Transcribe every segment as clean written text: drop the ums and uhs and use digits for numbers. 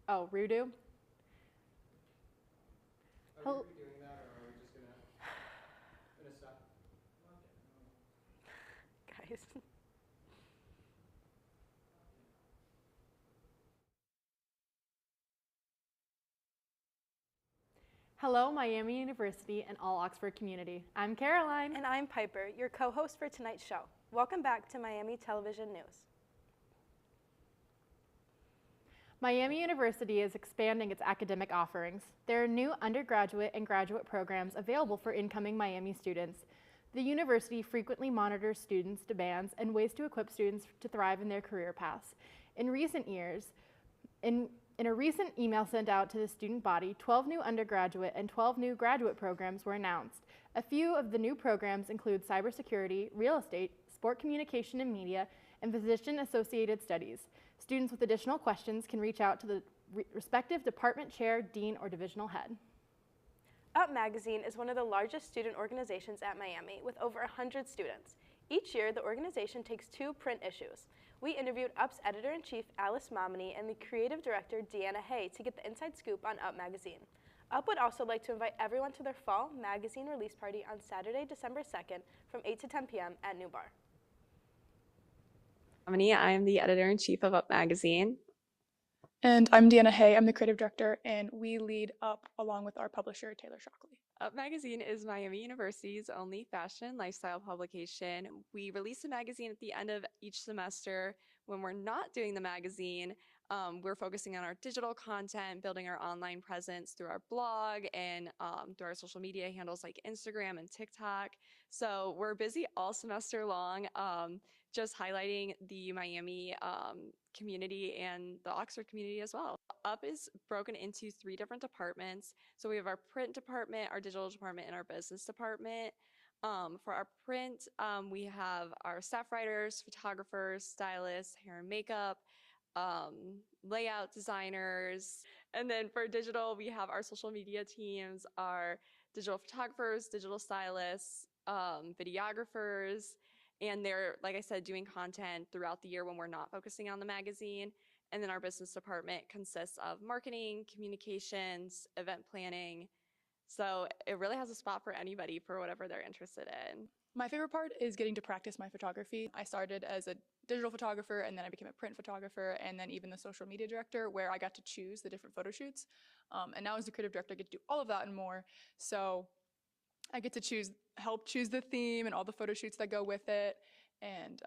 Oh, Rudu? Are Hel- we redoing that, or are we just gonna stop? Guys. Hello, Miami University and all Oxford community. I'm Caroline. And I'm Piper, your co-host for tonight's show. Welcome back to Miami Television News. Miami University is expanding its academic offerings. There are new undergraduate and graduate programs available for incoming Miami students. The university frequently monitors students' demands and ways to equip students to thrive in their career paths. In recent years, in a recent email sent out to the student body, 12 new undergraduate and 12 new graduate programs were announced. A few of the new programs include cybersecurity, real estate, sport communication and media, and physician-associated studies. Students with additional questions can reach out to the respective department chair, dean, or divisional head. UP Magazine is one of the largest student organizations at Miami with over 100 students. Each year, the organization takes 2 print issues. We interviewed UP's editor-in-chief, Alice Momini, and the creative director, Deanna Hay, to get the inside scoop on UP Magazine. UP would also like to invite everyone to their fall magazine release party on Saturday, December 2nd from 8 to 10 p.m. at New Bar. I am the editor-in-chief of Up Magazine. And I'm Deanna Hay. I'm the creative director, and we lead Up along with our publisher, Taylor Shockley. Up Magazine is Miami University's only fashion and lifestyle publication. We release a magazine at the end of each semester. When we're not doing the magazine, we're focusing on our digital content, building our online presence through our blog and through our social media handles like Instagram and TikTok. So we're busy all semester long, just highlighting the Miami community and the Oxford community as well. Up is broken into 3 different departments. So we have our print department, our digital department, and our business department. For our print, we have our staff writers, photographers, stylists, hair and makeup, layout designers. And then for digital, we have our social media teams, our digital photographers, digital stylists, videographers, and they're, like I said, doing content throughout the year when we're not focusing on the magazine. And then our business department consists of marketing, communications, event planning. So it really has a spot for anybody for whatever they're interested in. My favorite part is getting to practice my photography. I started as a digital photographer, and then I became a print photographer, and then even the social media director, where I got to choose the different photo shoots. And now as the creative director, I get to do all of that and more. So I get to help choose the theme and all the photo shoots that go with it, and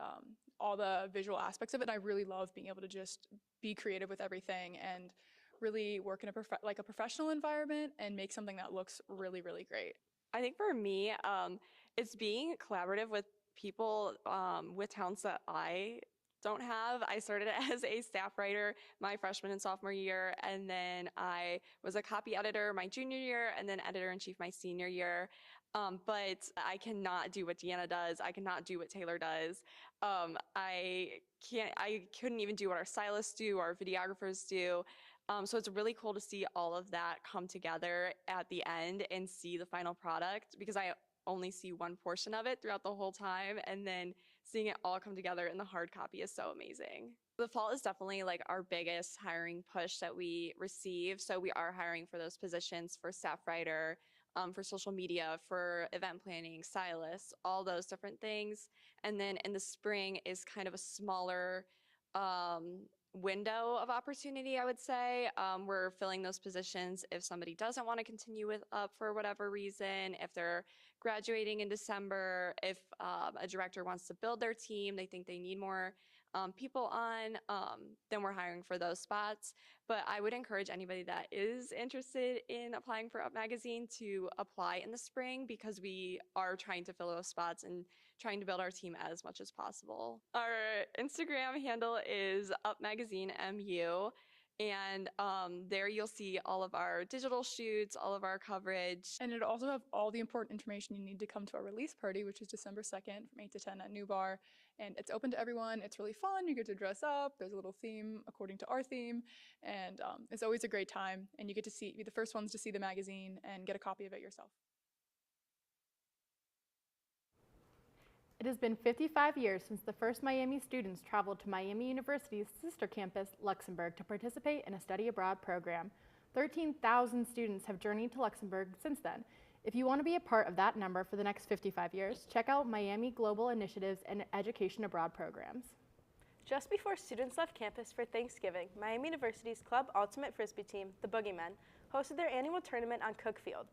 all the visual aspects of it. And I really love being able to just be creative with everything and really work in a professional environment and make something that looks really, really great. I think for me, it's being collaborative with people with talents that I don't have. I started as a staff writer my freshman and sophomore year, and then I was a copy editor my junior year, and then editor-in-chief my senior year. But I cannot do what Deanna does. I cannot do what Taylor does. I couldn't even do what our stylists do, our videographers do. So it's really cool to see all of that come together at the end and see the final product, because I only see one portion of it throughout the whole time, and then seeing it all come together in the hard copy is so amazing. The fall is definitely like our biggest hiring push that we receive. So we are hiring for those positions for staff writer, for social media, for event planning, stylists, all those different things. And then in the spring is kind of a smaller window of opportunity, I would say. We're filling those positions if somebody doesn't want to continue with Up for whatever reason, if they're graduating in December, if a director wants to build their team, they think they need more people on, then we're hiring for those spots. But I would encourage anybody that is interested in applying for Up Magazine to apply in the spring, because we are trying to fill those spots and trying to build our team as much as possible. Our Instagram handle is Up Magazine MU. And there you'll see all of our digital shoots, all of our coverage. And it'll also have all the important information you need to come to our release party, which is December 2nd from 8 to 10 at New Bar. And it's open to everyone. It's really fun. You get to dress up. There's a little theme according to our theme. And it's always a great time. And you get to be the first ones to see the magazine and get a copy of it yourself. It has been 55 years since the first Miami students traveled to Miami University's sister campus, Luxembourg, to participate in a study abroad program. 13,000 students have journeyed to Luxembourg since then. If you want to be a part of that number for the next 55 years, check out Miami Global Initiatives and Education Abroad programs. Just before students left campus for Thanksgiving, Miami University's Club Ultimate Frisbee team, the Boogeymen, hosted their annual tournament on Cook Field.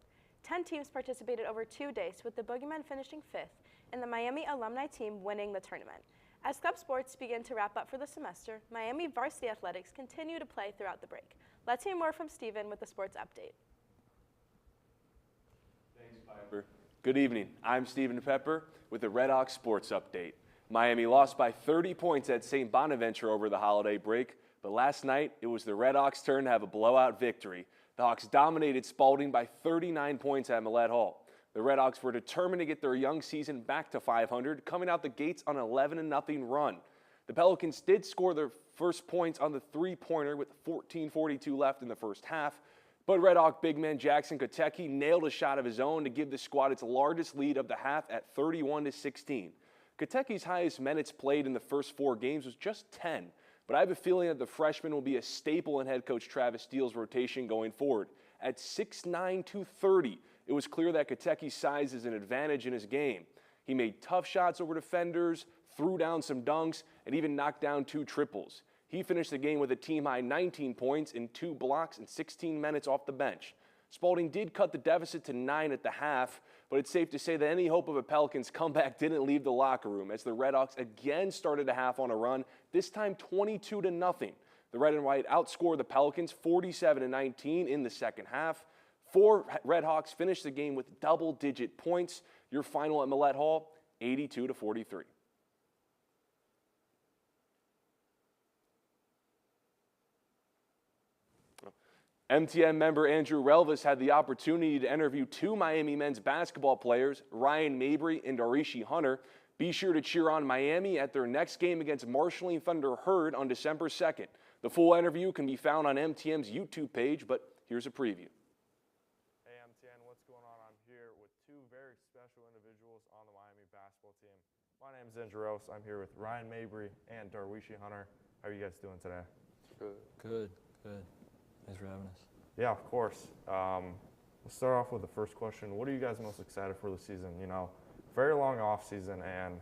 10 teams participated over 2 days, with the Boogeymen finishing 5th and the Miami alumni team winning the tournament. As club sports begin to wrap up for the semester, Miami varsity athletics continue to play throughout the break. Let's hear more from Steven with the sports update. Thanks, Piper. Good evening. I'm Stephen Pepper with the Red Hawks Sports Update. Miami lost by 30 points at St. Bonaventure over the holiday break, but last night it was the Red Hawks' turn to have a blowout victory. The Hawks dominated Spalding by 39 points at Millett Hall. The Red Hawks were determined to get their young season back to 500, coming out the gates on an 11-0 run. The Pelicans did score their first points on the three-pointer with 14:42 left in the first half, but Red Hawk big man Jackson Kotecki nailed a shot of his own to give the squad its largest lead of the half at 31-16. Kotecki's highest minutes played in the first 4 games was just 10, but I have a feeling that the freshman will be a staple in head coach Travis Steele's rotation going forward. At 6'9", 230, it was clear that Kotecki's size is an advantage in his game. He made tough shots over defenders, threw down some dunks, and even knocked down 2 triples. He finished the game with a team-high 19 points and 2 blocks in 16 minutes off the bench. Spalding did cut the deficit to 9 at the half, but it's safe to say that any hope of a Pelicans comeback didn't leave the locker room as the Red Hawks again started the half on a run, this time 22-0. The Red and White outscored the Pelicans 47-19 in the second half. 4 Red Hawks finished the game with double-digit points. Your final at Millett Hall, 82-43. MTN member Andrew Relvis had the opportunity to interview 2 Miami men's basketball players, Ryan Mabry and Darishi Hunter. Be sure to cheer on Miami at their next game against Marshalling Thunder Herd on December 2nd. The full interview can be found on MTN's YouTube page, but here's a preview. Hey MTN, what's going on? I'm here with 2 very special individuals on the Miami basketball team. My name is Andrew Relvis. I'm here with Ryan Mabry and Darishi Hunter. How are you guys doing today? Good. Thanks for having us. Yeah, of course. We'll start off with the first question. What are you guys most excited for this season? You know, very long off season, and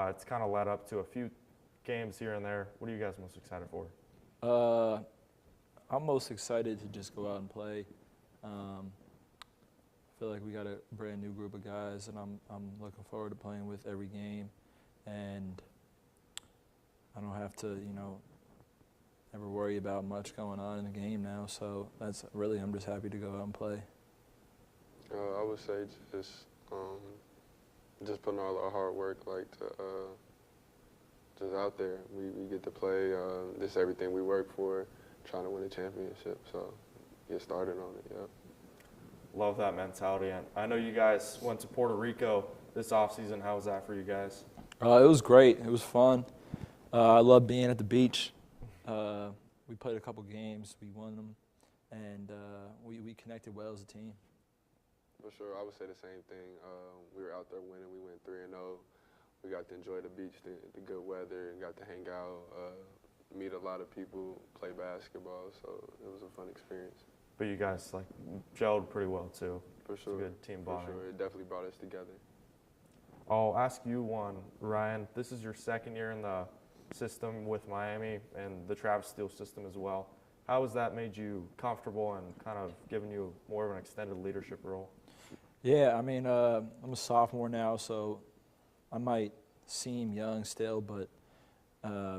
it's kind of led up to a few games here and there. What are you guys most excited for? I'm most excited to just go out and play. I feel like we got a brand new group of guys, and I'm looking forward to playing with every game. And I don't have to, ever worry about much going on in the game now. So that's really, I'm just happy to go out and play. I would say just putting all our hard work just out there. We get to play. This is everything we work for, trying to win a championship. So get started on it. Yeah. Love that mentality. And I know you guys went to Puerto Rico this offseason. How was that for you guys? It was great. It was fun. I love being at the beach. We played a couple games. We won them, and we connected well as a team. For sure, I would say the same thing. We were out there winning. We went 3-0. We got to enjoy the beach, the good weather, and got to hang out, meet a lot of people, play basketball. So it was a fun experience. But you guys gelled pretty well too. For sure. It's a good team bonding. For sure, it definitely brought us together. I'll ask you one, Ryan. This is your second year in the system with Miami and the Travis Steele system as well. How has that made you comfortable and kind of given you more of an extended leadership role? Yeah, I mean, I'm a sophomore now, so I might seem young still, but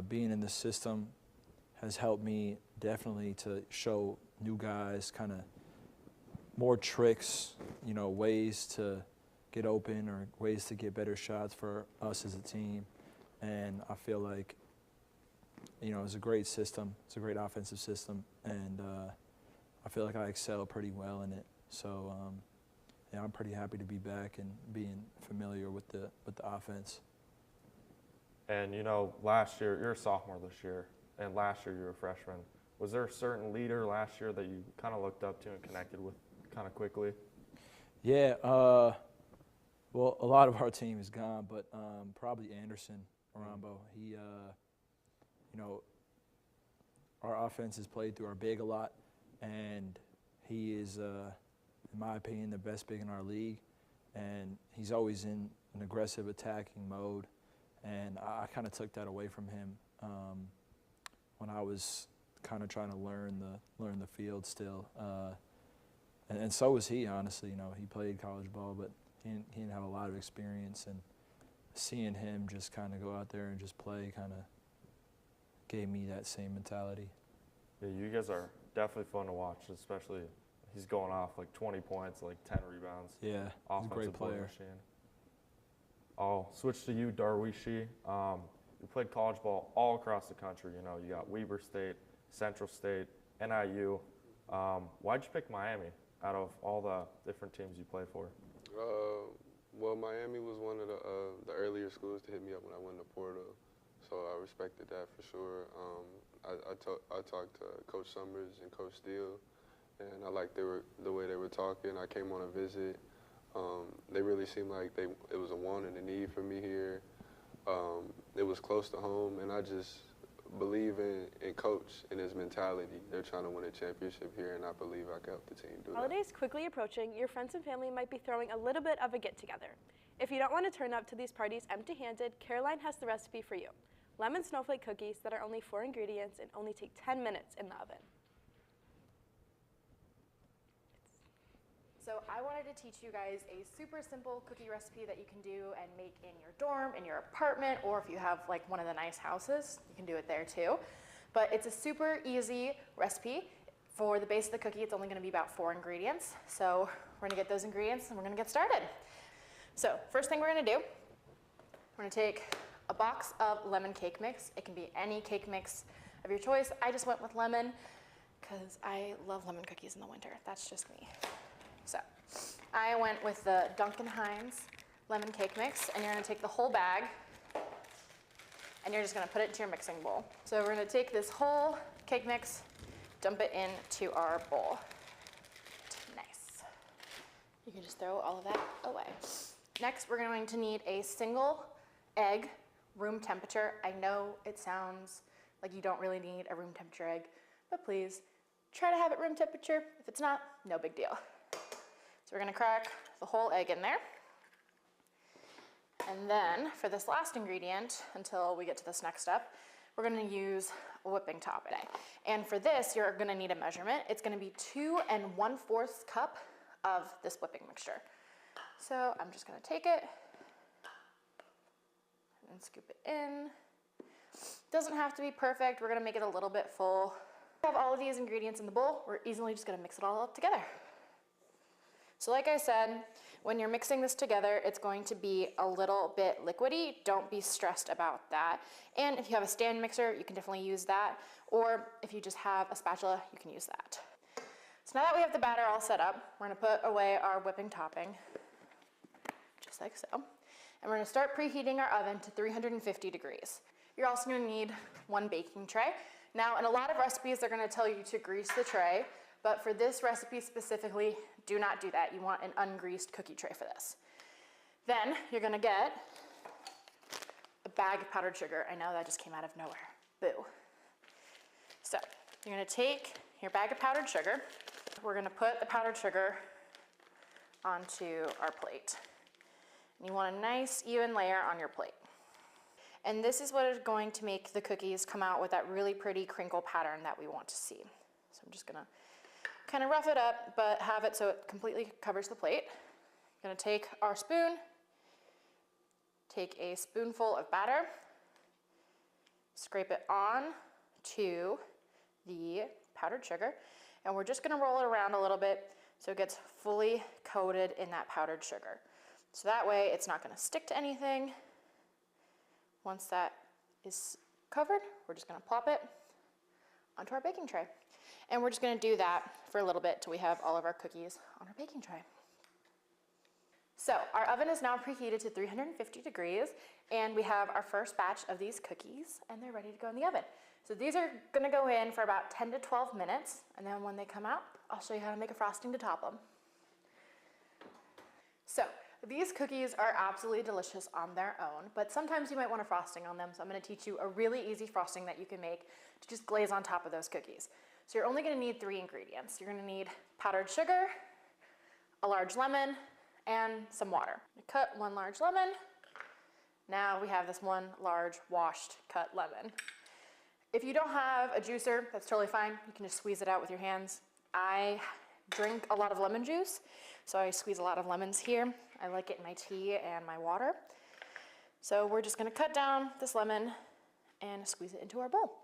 being in the system has helped me definitely to show new guys kind of more tricks, ways to get open or ways to get better shots for us as a team. And I feel like, it's a great system. It's a great offensive system, and I feel like I excel pretty well in it. So, I'm pretty happy to be back and being familiar with the offense. And last year you're a sophomore this year, and last year you were a freshman. Was there a certain leader last year that you kind of looked up to and connected with kind of quickly? Yeah, Well, a lot of our team is gone, but probably Anderson Arambo. He, you know, our offense is played through our big a lot, and he is, in my opinion, the best big in our league. And he's always in an aggressive attacking mode, and I kind of took that away from him when I was kind of trying to learn the field still. And so was he, honestly. You know, he played college ball, but he didn't have a lot of experience, and seeing him just kind of go out there and just play kind of gave me that same mentality. Yeah, you guys are definitely fun to watch, especially he's going off like 20 points, like 10 rebounds. Yeah, he's a great player. Machine. I'll switch to you, Darwishi. You played college ball all across the country. You know, you got Weber State, Central State, NIU. Why'd you pick Miami out of all the different teams you play for? Well, Miami was one of the earlier schools to hit me up when I went to Porto, so I respected that for sure. I talked to Coach Summers and Coach Steele, and I liked the way they were talking. I came on a visit. They really seemed like it was a want and a need for me here. It was close to home, and I just believe in Coach and his mentality. They're trying to win a championship here, and I believe I can help the team do that. Holidays quickly approaching, your friends and family might be throwing a little bit of a get-together. If you don't want to turn up to these parties empty-handed, Caroline has the recipe for you. Lemon snowflake cookies that are only 4 ingredients and only take 10 minutes in the oven. So I wanted to teach you guys a super simple cookie recipe that you can do and make in your dorm, in your apartment, or if you have like one of the nice houses, you can do it there too. But it's a super easy recipe. For the base of the cookie, it's only gonna be about 4 ingredients. So we're gonna get those ingredients and we're gonna get started. So first thing we're gonna do, we're gonna take a box of lemon cake mix. It can be any cake mix of your choice. I just went with lemon because I love lemon cookies in the winter. That's just me. So I went with the Duncan Hines lemon cake mix, and you're gonna take the whole bag and you're just gonna put it into your mixing bowl. So we're gonna take this whole cake mix, dump it into our bowl. Nice. You can just throw all of that away. Next, we're going to need a single egg, room temperature. I know it sounds like you don't really need a room temperature egg, but please try to have it room temperature. If it's not, no big deal. So we're gonna crack the whole egg in there. And then for this last ingredient, until we get to this next step, we're gonna use a whipping top today. And for this, you're gonna need a measurement. It's gonna be 2 1/4 cup of this whipping mixture. So I'm just gonna take it and scoop it in. Doesn't have to be perfect. We're gonna make it a little bit full. We have all of these ingredients in the bowl. We're easily just gonna mix it all up together. So like I said, when you're mixing this together, it's going to be a little bit liquidy. Don't be stressed about that. And if you have a stand mixer, you can definitely use that. Or if you just have a spatula, you can use that. So now that we have the batter all set up, we're gonna put away our whipping topping, just like so. And we're gonna start preheating our oven to 350 degrees. You're also gonna need 1 baking tray. Now, in a lot of recipes, they're gonna tell you to grease the tray, but for this recipe specifically, do not do that. You want an ungreased cookie tray for this. Then you're gonna get a bag of powdered sugar. I know that just came out of nowhere. Boo. So you're gonna take your bag of powdered sugar. We're gonna put the powdered sugar onto our plate. And you want a nice even layer on your plate. And this is what is going to make the cookies come out with that really pretty crinkle pattern that we want to see. So I'm just gonna kind of rough it up, but have it so it completely covers the plate. I'm gonna take our spoon, take a spoonful of batter, scrape it on to the powdered sugar, and we're just gonna roll it around a little bit so it gets fully coated in that powdered sugar. So that way it's not gonna stick to anything. Once that is covered, we're just gonna plop it onto our baking tray. And we're just gonna do that for a little bit till we have all of our cookies on our baking tray. So our oven is now preheated to 350 degrees, and we have our first batch of these cookies, and they're ready to go in the oven. So these are gonna go in for about 10 to 12 minutes, and then when they come out, I'll show you how to make a frosting to top them. So These cookies are absolutely delicious on their own, but sometimes you might want a frosting on them, so I'm going to teach you a really easy frosting that you can make to just glaze on top of those cookies. So you're only going to need 3 ingredients. You're going to need powdered sugar, a large lemon, and some water. Cut 1 large lemon. Now we have this 1 large washed cut lemon. If you don't have a juicer, that's totally fine. You can just squeeze it out with your hands. I drink a lot of lemon juice, so I squeeze a lot of lemons here. I like it in my tea and my water. So we're just gonna cut down this lemon and squeeze it into our bowl.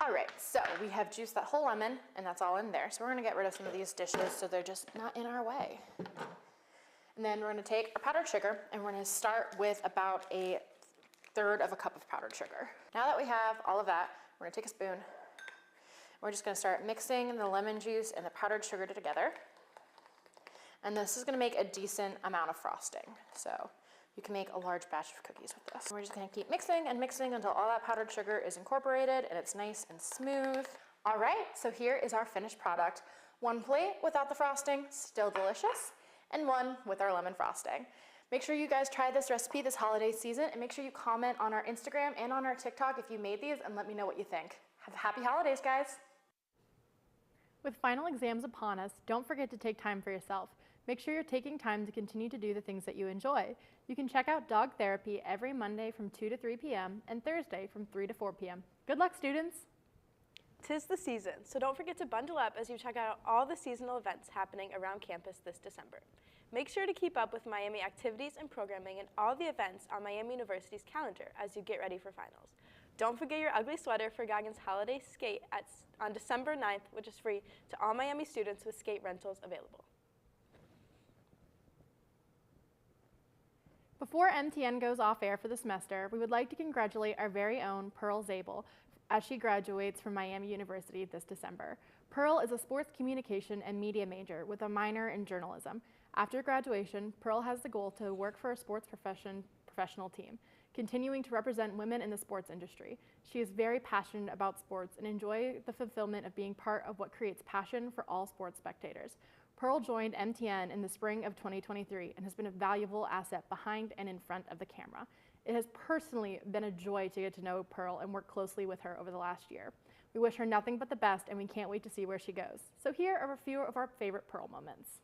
All right, so we have juiced that whole lemon, and that's all in there. So we're gonna get rid of some of these dishes so they're just not in our way. And then we're gonna take our powdered sugar, and we're gonna start with about 1/3 cup of powdered sugar. Now that we have all of that, we're gonna take a spoon. We're just gonna start mixing the lemon juice and the powdered sugar together. And this is gonna make a decent amount of frosting. So you can make a large batch of cookies with this. We're just gonna keep mixing and mixing until all that powdered sugar is incorporated and it's nice and smooth. All right, so here is our finished product. 1 plate without the frosting, still delicious, and 1 with our lemon frosting. Make sure you guys try this recipe this holiday season, and make sure you comment on our Instagram and on our TikTok if you made these, and let me know what you think. Have happy holidays, guys. With final exams upon us, don't forget to take time for yourself. Make sure you're taking time to continue to do the things that you enjoy. You can check out dog therapy every Monday from 2 to 3 p.m. and Thursday from 3 to 4 p.m. Good luck, students. 'Tis the season, so don't forget to bundle up as you check out all the seasonal events happening around campus this December. Make sure to keep up with Miami activities and programming and all the events on Miami University's calendar as you get ready for finals. Don't forget your ugly sweater for Goggins Holiday Skate on December 9th, which is free to all Miami students with skate rentals available. Before MTN goes off air for the semester, we would like to congratulate our very own Pearl Zabel as she graduates from Miami University this December. Pearl is a sports communication and media major with a minor in journalism. After graduation, Pearl has the goal to work for a sports professional team, continuing to represent women in the sports industry. She is very passionate about sports and enjoys the fulfillment of being part of what creates passion for all sports spectators. Pearl joined MTN in the spring of 2023 and has been a valuable asset behind and in front of the camera. It has personally been a joy to get to know Pearl and work closely with her over the last year. We wish her nothing but the best, and we can't wait to see where she goes. So here are a few of our favorite Pearl moments.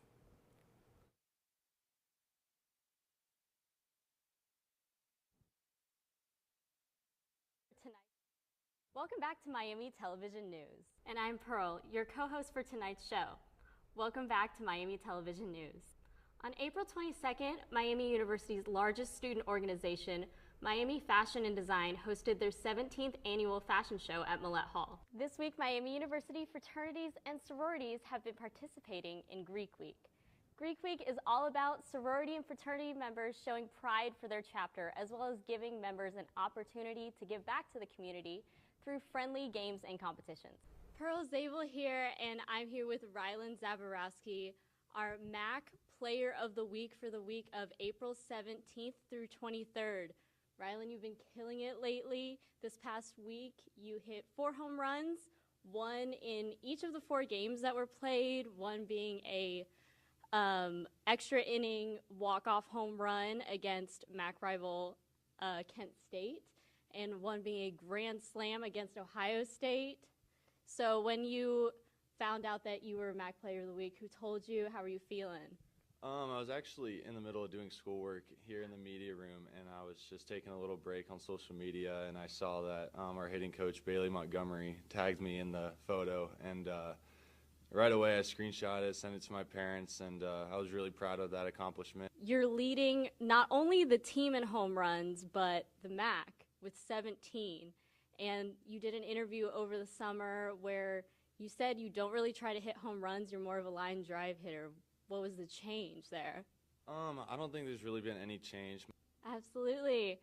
Welcome back to Miami Television News. And I'm Pearl, your co-host for tonight's show. Welcome back to Miami Television News. On April 22nd, Miami University's largest student organization, Miami Fashion and Design, hosted their 17th annual fashion show at Millett Hall. This week, Miami University fraternities and sororities have been participating in Greek Week. Greek Week is all about sorority and fraternity members showing pride for their chapter, as well as giving members an opportunity to give back to the community through friendly games and competitions. Pearl Zabel here, and I'm here with Rylan Zaborowski, our MAC Player of the Week for the week of April 17th through 23rd. Rylan, you've been killing it lately. This past week, you hit 4 home runs, 1 in each of the 4 games that were played, 1 being a extra inning walk-off home run against MAC rival Kent State, and 1 being a grand slam against Ohio State. So when you found out that you were MAC Player of the Week, who told you? How were you feeling? I was actually in the middle of doing schoolwork here in the media room, and I was just taking a little break on social media, and I saw that our hitting coach, Bailey Montgomery, tagged me in the photo, and right away I screenshot it, sent it to my parents, and I was really proud of that accomplishment. You're leading not only the team in home runs, but the MAC with 17, and you did an interview over the summer where you said you don't really try to hit home runs, you're more of a line drive hitter. What was the change there? I don't think there's really been any change. Absolutely.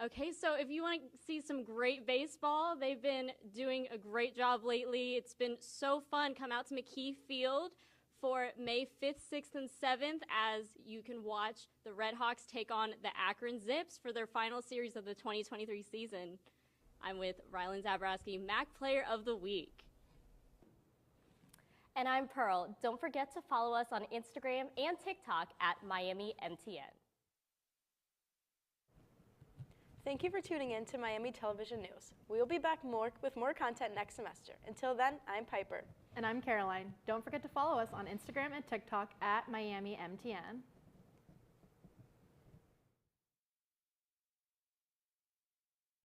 Okay, so if you want to see some great baseball, they've been doing a great job lately. It's been so fun. Come out to McKee Field for May 5th, 6th, and 7th as you can watch the Red Hawks take on the Akron Zips for their final series of the 2023 season. I'm with Rylan Zaborowski, MAC Player of the Week. And I'm Pearl. Don't forget to follow us on Instagram and TikTok at Miami MTN. Thank you for tuning in to Miami Television News. We will be back with more content next semester. Until then, I'm Piper. And I'm Caroline. Don't forget to follow us on Instagram and TikTok at MiamiMTN.